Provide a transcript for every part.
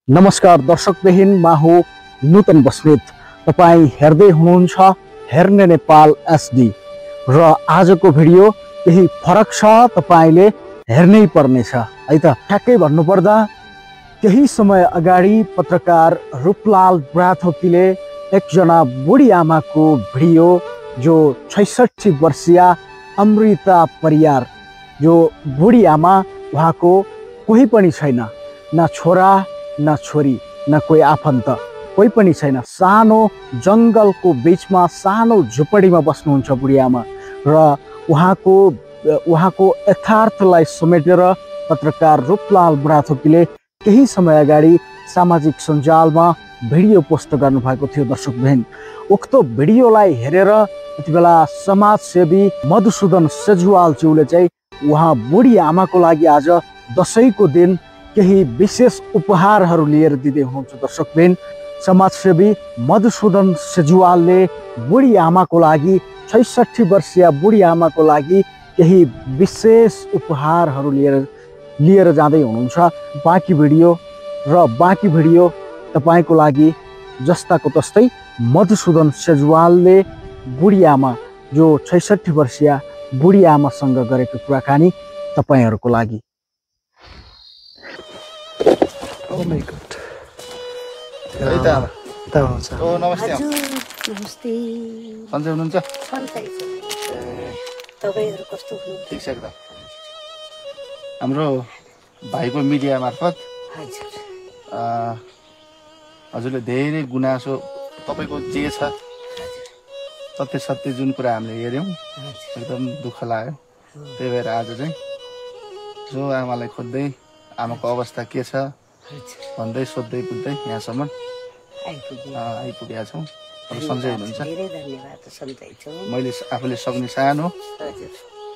नमस्कार दर्शक बहिन म हो नूतन बस्नेत तपाई हेर्दै हुनुहुन्छ हेर्ने नेपाल एसडी र आजको भिडियो केही फरक छ तपाईले हेर्नै पर्नेछ है त। ठ्याक्कै भन्नुपर्दा केही समय अगाडि पत्रकार रूपलाल बुढाथोकीले एकजना बुढी आमाको भिडियो जो 66 वर्षीय अमृता परियार जो बुढी आमा उहाँको कोही पनि छैन, न छोरा न छोरी न कोही आफन्त कोही पनि छैन। सानो जंगलको बीचमा सानो झुपडीमा बस्नुहुन्छ बुढी आमा र उहाँको यथार्थलाई समेटेर पत्रकार रूपलाल बुढाथोकीले केही समय अगाडि सामाजिक सञ्जालमा भिडियो पोस्ट गर्नुभएको थियो। दर्शक बहन उक्त भिडियोलाई हेरेर यति बेला समाजसेवी मधुसूदन सेजुवालज्यूले चाहिँ उहाँ बुढी आमाको लागि आज दशैंको दिन केही विशेष उपहारहरू लिएर दिँदै हुनुहुन्छ। दर्शक बहन समाजसेवी मधुसूदन सेजुवालले बुढी आमाको लागि 66 वर्षीय बुढी आमाको लागि केही विशेष उपहारहरू लिएर जाँदै हुनुहुन्छ। बाँकी भिडियो तपाईको लागि जस्ताको तस्तै मधुसूदन सेजुवालले बुढी आमा जो 66 वर्षीय बुढी आमासँग गरेको कुराकानी तपाईहरुको लागि। Oh my god. नमस्ते। नमस्ते। सन्चै हुनुहुन्छ? सन्चै छु। तपाईहरु कस्तो हुनुहुन्छ? ठीक छ एकदम। हाम्रो भाइको मिडिया मार्फत हजुरले धेरै गुनासो तपाईको जे छ सत्य जुन कुरा हामीले हेर्यौं एकदम दुःख लाग्यो। त्यही भएर आज चाहिँ जो आमालाई खोज्दै आमाको अवस्था के छ भन्दै सोध्दै बुझ्दै यहाँसम्म आइपुगेका छौँ। अब सन्चै हुनुहुन्छ? धेरै धन्यवाद, सन्चै छु। मैले आफूले सक्ने सानो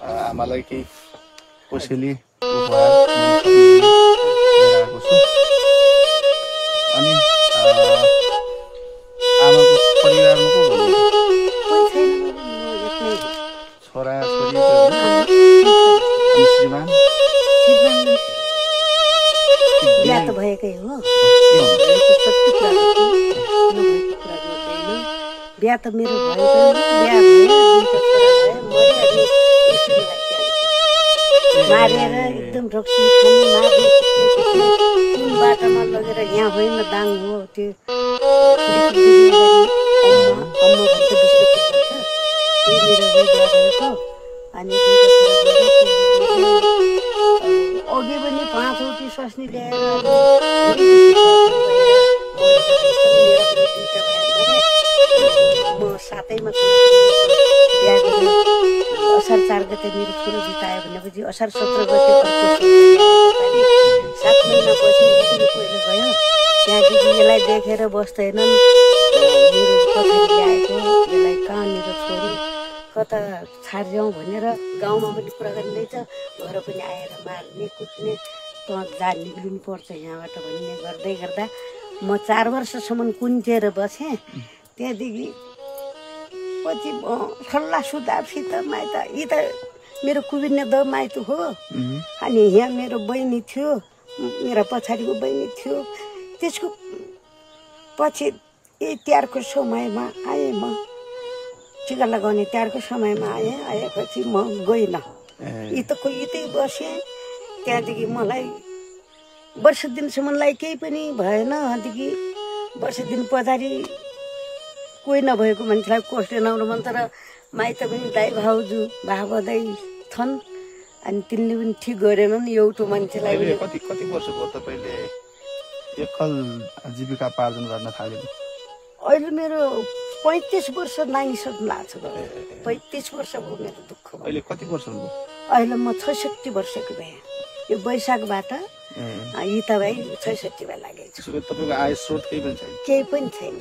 आमालाई केही कोसेली उपहार लिएको छु। अनि आमाको परिवारमा को छोरा छोरी श्रीमान बिहा त भएकै हो। बिहा त मेरो मारेर एकदम रक्सी खाने मारे कुन बाटोमा लगेर यहाँ होइन दाङ हो त्यो अनि अघि पनि 5 औटी स्वास्नी ल्याएर म सातैमा बिहा गरेर असार 4 गते मेरो छोरो बितायो भनेपछि असार 17 गते अर्को 7 महिनापछि पहिलो गयो। त्यहाँदेखि यसलाई देखेर बस्दैनन्। मेरो पछाडि ल्याएको यसलाई कहाँनिर छोरी कता छाड्छौँ भनेर गाउँमा पनि कुरा गरिँदैछ। घर पनि आएर मार्ने कुट्ने त जा निक्लिनु पर्छ यहाँबाट भन्ने गर्दै गर्दा म 4 वर्षसम्म कुन्चेर बसेँ। त्यहाँदेखि पछि सल्लाह सुधारसित माइत यी त मेरो कुबिने द माइत हो। अनि यहाँ मेरो बहिनी थियो, मेरो पछाडिको बहिनी थियो। त्यसको पछि यही तिहारको समयमा आएँ, म टिका लगाउने तिहारको समयमा आएपछि म गइनँ। यतै बसेँ। त्यहाँदेखि मलाई वर्ष दिनसम्मलाई केही पनि भएन। अदेखि वर्ष दिन पछाडि कोही नभएको मान्छेलाई कष्ट नआउनु मन तर माइत पनि दाइ भाउजू भावदै छन्। अनि तिनले पनि ठिक गरेनन्। एउटा मान्छेलाई कति वर्षको तपाईले एकल जीविका पार्जन गर्न थालेको? अहिले मेरो 35 वर्ष नागिसक्नु लाग्छ। 35 वर्ष भयो मेरो दुःख। अहिले कति वर्ष हुनुभयो? अहिले म 66 वर्षको भएँ। यो वैशाखबाट यता भाइ 66 मा लागेको छु। तपाईको आय स्रोत केही पनि छैन? केही पनि छैन।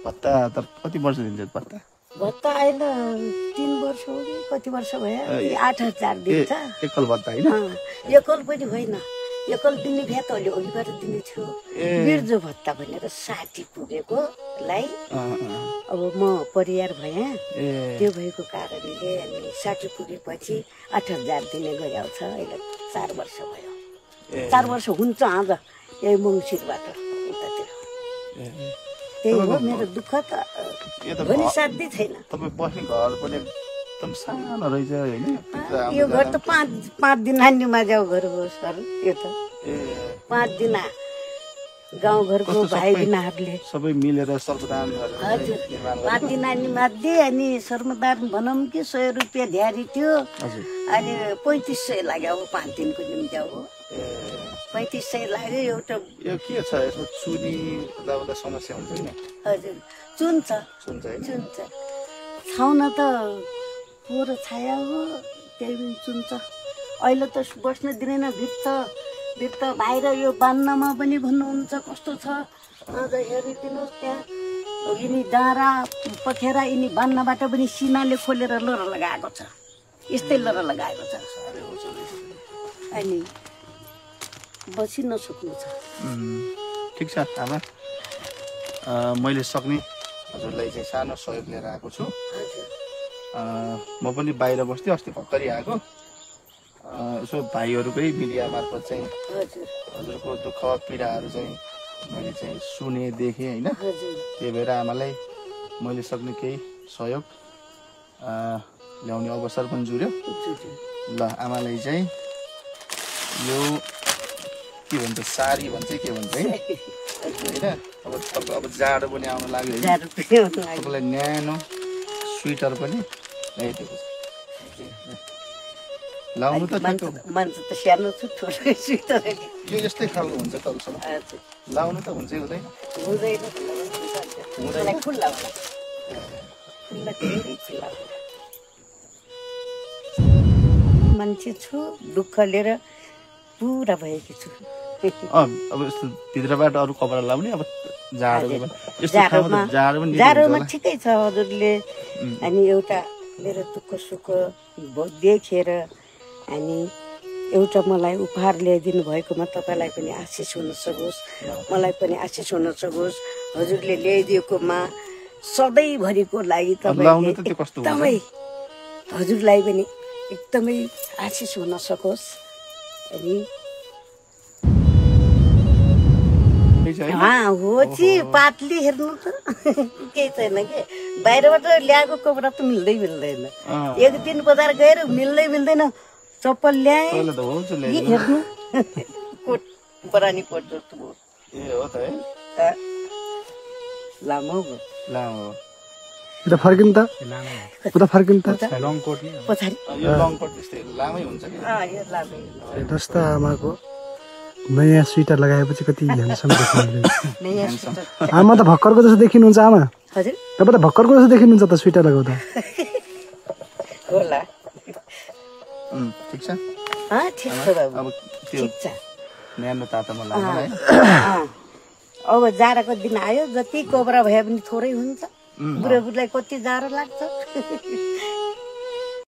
भत्ता त कति वर्ष दिन्छ भत्ता? भत्ता अहिले 3 वर्ष हो कि कति वर्ष भयो? 8000 दिन्छ। एकल भत्ता हैन? एकल पनि होइन। एकल दिने भए त अहिले अघिबाट दिने थियो। बिर्जो भत्ता भनेर 60 पुगेकोलाई अब म परियार भएँ। त्यो भएको कारणले अनि 60 पुगेपछि 8000 दिने गएको छ। अहिले 4 वर्ष भयो। 4 वर्ष हुन्छ आज यही मङ्सिरबाट। त्यही हो मेरो दुःख त भोलि साध्यै छैन। तपाईँ बस्ने घर पनि एकदम सानो रहेछ होइन? यो घर त पाँच दिन नानीमा जाऊ घर हो सर। यो त 5 दिन गाउँघरको भाइ बहिनीहरूले सबै मिलेर सर्वदान गरेर हजुर 5 दिन नानी मध्ये अनि सर्वदान भनौँ कि 100 रुपियाँ ध्यारी थियो। अनि 3500 लाग्यो अब 5 दिनको निम्ति अब 3500 लाग्यो। एउटा यो के छ यसमा चुनी लाउँदा समस्या हुन्छ नि? हजुर चुन्छ छाउन त पोहोरो छाया हो त्यही पनि चुन्छ। अहिले त बस्न दिँदैन भित्र बाहिर यो बान्नमा पनि भन्नुहुन्छ कस्तो छ। अझ हेरिदिनुहोस् त्यहाँ यिनी डाँडा पखेरा यिनी बान्नबाट पनि सिनाले खोलेर लर लगाएको छ। यस्तै लर लगाएको छ अनि बसी नसक्नु छ। ठिक छ आमा, मैले सक्ने हजुरलाई चाहिँ सानो सहयोग लिएर आएको छु। म पनि बाहिर बस्थेँ, अस्ति भर्खरै आएको। यसो भाइहरूकै मिडिया मार्फत चाहिँ हजुरको दुःख पीडाहरू चाहिँ मैले चाहिँ सुने देखेँ होइन। त्यही भएर आमालाई मैले सक्ने केही सहयोग ल्याउने अवसर पनि जुर्यो। ल आमालाई चाहिँ यो के भन्छ साडी भन्छ के भन्छ है होइन? अब जाडो पनि आउन लाग्यो होइन? तपाईँलाई न्यानो स्वेटर पनि ल्याइदिएको छ। लाउनु त मान्छे त सानो छु ठुलो स्वेटर यो यस्तै खालको हुन्छ तपाईँसँग लाउनु त हुन्छ हुँदैन? मान्छे छु दुःख लिएर पुरा भएकी छु। अब यस्तो भित्रबाट अरू कपडा लाउने अब जाडोमा ठिकै छ हजुरले। अनि एउटा मेरो दुःख सुख देखेर अनि एउटा मलाई उपहार ल्याइदिनु भएकोमा तपाईँलाई पनि आशिष हुन सकोस्, मलाई पनि आशिष हुन सकोस्। हजुरले ल्याइदिएकोमा सधैँभरिको लागि तपाईँले एकदमै हजुरलाई पनि एकदमै आशिष हुन सकोस्। अनि हो कि पातली हेर्नु त केही छैन के। बाहिरबाट ल्याएको कपडा त मिल्दैन। एक दिन बजार गएर मिल्दैन चप्पल ल्याए हेर्नु कोट बरानी कोट जस्तो भयो। लामो उता फर्किनु त पछाडि हेर्नुहोस् त आमाको नयाँ स्वेटर लगाएपछि कति ह्यान्डसम देखिनुहुन्छ। आमा त भक्करको जस्तो देखिनुहुन्छ। आमा तपाईँ त भक्करको जस्तो देखिनुहुन्छ त स्वेटर लगाउँदा। होला ठिक छ ठिक छ बाबु ठिक छ। न्यानो तातोमा लाग्नु है। अब जाडोको दिन आयो जति कोब्रा भए पनि थोरै हुन्छ। बुढाबुढीलाई कति जाडो लाग्छ।